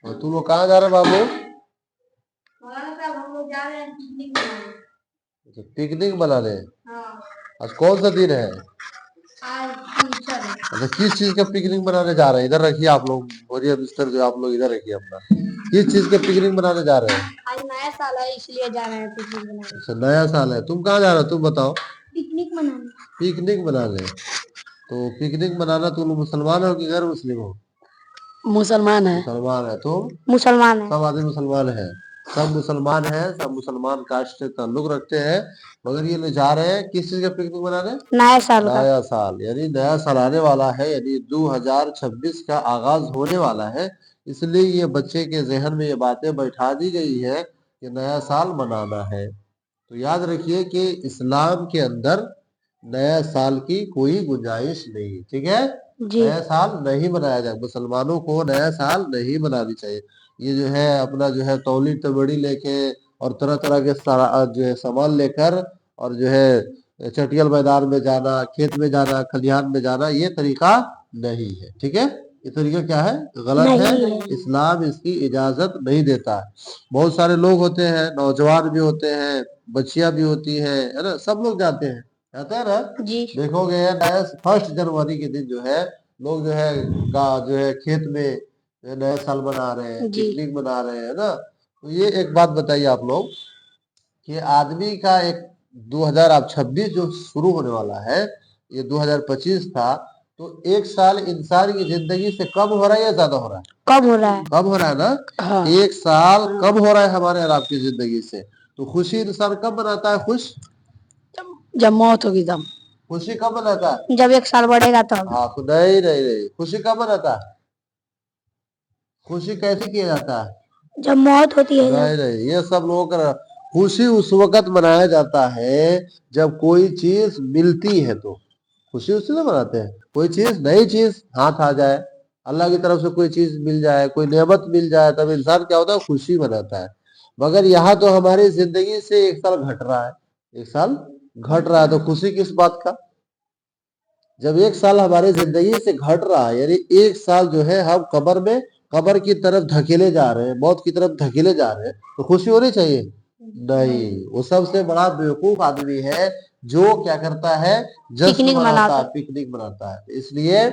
और तुम लोग कहाँ जा रहे हो बाबू? मौलाना साहब हम लोग जा रहे हैं पिकनिक मनाने। अच्छा, पिकनिक मनाने। हाँ, आज कौन सा दिन है? आज टीचर है। अच्छा, किस चीज का पिकनिक मनाने जा रहे हैं? इधर रखिए आप लोग, बोरिया बिस्तर जो आप लोग इधर रखिए अपना। किस चीज का पिकनिक मनाने जा रहे हैं? आज नया साल है इसलिए जा रहे हैं पिकनिक मनाने। अच्छा, नया साल है। तुम कहाँ जा रहे हो? तुम बताओ। पिकनिक मनाने। पिकनिक मनाने। तो पिकनिक मनाना, तुम लोग मुसलमान हो कि गैर मुस्लिम हो? मुसलमान है। मुसलमान है। तुम? मुसलमान है। सब आदमी मुसलमान है। सब मुसलमान है, सब मुसलमान कास्ट से ताल्लुक रखते हैं। मगर ये लोग जा रहे हैं किस चीज का पिकनिक मनाने? नया साल का। नया साल, यानी नया साल आने वाला है, यानी 2026 का आगाज होने वाला है। इसलिए ये बच्चे के जहन में ये बातें बैठा दी गई है कि नया साल मनाना है। तो याद रखिए कि इस्लाम के अंदर नया साल की कोई गुंजाइश नहीं, ठीक है? जी। नया साल नहीं मनाया जाए, मुसलमानों को नया साल नहीं मनानी चाहिए। ये जो है अपना जो है तौली तबड़ी लेके और तरह तरह के जो है सामान लेकर और जो है चटियल मैदान में जाना, खेत में जाना, खलिहान में जाना, ये तरीका नहीं है, ठीक है? ये तरीका क्या है? गलत है। इस्लाम इसकी इजाजत नहीं देता है। बहुत सारे लोग होते हैं, नौजवान भी होते हैं, बच्चियां भी होती है ना, सब लोग जाते हैं ना। जी। देखोगे नया 1 जनवरी के दिन जो है लोग जो है जो है खेत में जो है नया साल मना रहे हैं, जी। पिकनिक मना रहे हैं ना। तो ये एक बात बताइए आप लोग कि आदमी का एक 2026 जो शुरू होने वाला है, ये 2025 था, तो एक साल इंसान की जिंदगी से कम हो रहा है या ज्यादा हो रहा है? कब हो रहा है? कम हो रहा है ना। हाँ। एक साल कम हो रहा है हमारे और आपकी जिंदगी से। तो खुशी इंसान कब मनाता है? खुश जब मौत होगी तब। खुशी कब मनाता है? जब 1 साल बढ़ेगा तब। हाँ, तो नहीं नहीं नहीं, खुशी कब मनाता है? खुशी कैसे किया जाता है? जब मौत होती है। नहीं नहीं, ये सब लोगों का खुशी उस वक्त मनाया जाता है जब कोई चीज मिलती है, तो खुशी उसी से मनाते हैं। कोई चीज, नई चीज हाथ आ जाए, अल्लाह की तरफ से कोई चीज मिल जाए, कोई नेमत मिल जाए, तब इंसान क्या होता है? खुशी मनाता है। मगर यहाँ तो हमारी जिंदगी से 1 साल घट रहा है, 1 साल घट रहा है, तो खुशी किस बात का? जब 1 साल हमारी जिंदगी से घट रहा है, यानी 1 साल जो है हम कब्र की तरफ धकेले जा रहे हैं, मौत की तरफ धकेले जा रहे हैं, तो खुशी होनी चाहिए? नहीं। वो सबसे बड़ा बेवकूफ आदमी है जो क्या करता है? जश्न मनाता है, पिकनिक मनाता है। इसलिए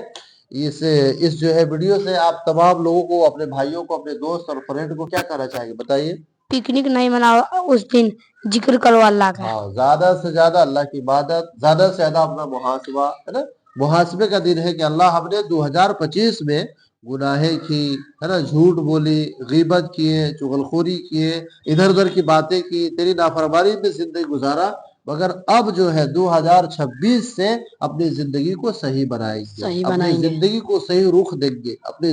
इस जो है वीडियो से आप तमाम लोगों को, अपने भाइयों को, अपने दोस्त और फ्रेंड को क्या कहना चाहेंगे? बताइए। पिकनिक नहीं मनाओ, उस दिन जिक्र करो अल्लाह का। हाँ, ज्यादा से ज्यादा अल्लाह की इबादत, ज्यादा से ज्यादा अपना मुहासबा, है ना। मुहासबे का दिन है कि अल्लाह हमने 2025 में गुनाहें की, है ना, झूठ बोली, गीबत किए, चुगलखोरी किए, इधर उधर की बातें की, तेरी नाफरमानी में जिंदगी गुजारा। मगर अब जो है 2026 से अपनी जिंदगी को सही बनाएंगे, अपनी जिंदगी को सही रुख देंगे, अपनी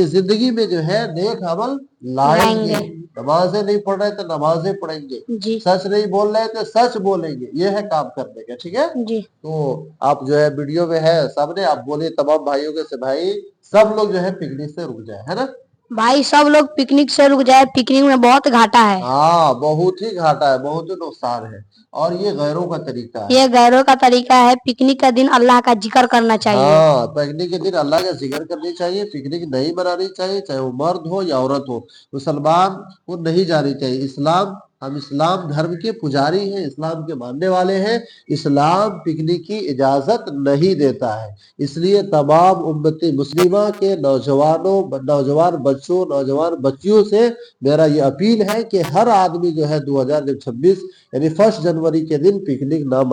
जिंदगी में जो है नेक अमल लाएंगे। नमाजें नहीं पढ़ रहे तो नमाजें पढ़ेंगे, सच नहीं बोल रहे तो सच बोलेंगे, ये है काम करने का, ठीक है जी। तो आप जो है वीडियो में है सामने, आप बोले तमाम भाइयों के से भाई सब लोग जो है पिकनिक से रुक जाए, है ना भाई, सब लोग पिकनिक से रुक जाए। पिकनिक में बहुत घाटा है। हाँ, बहुत ही घाटा है, बहुत ही नुकसान है, और ये गैरों का तरीका है। ये गैरों का तरीका है। पिकनिक का दिन अल्लाह का जिक्र करना चाहिए। हाँ, पिकनिक के दिन अल्लाह का जिक्र करनी चाहिए, पिकनिक नहीं मनानी चाहिए, चाहे वो मर्द हो या औरत हो। मुसलमान को नहीं जानी चाहिए। हम इस्लाम धर्म के पुजारी हैं, इस्लाम के मानने वाले हैं। इस्लाम पिकनिक की इजाजत नहीं देता है। इसलिए तमाम उम्मती मुस्लिमा के नौजवान बच्चों, नौजवान बच्चियों से मेरा ये अपील है कि हर आदमी जो है 2026 यानी 1 जनवरी के दिन पिकनिक न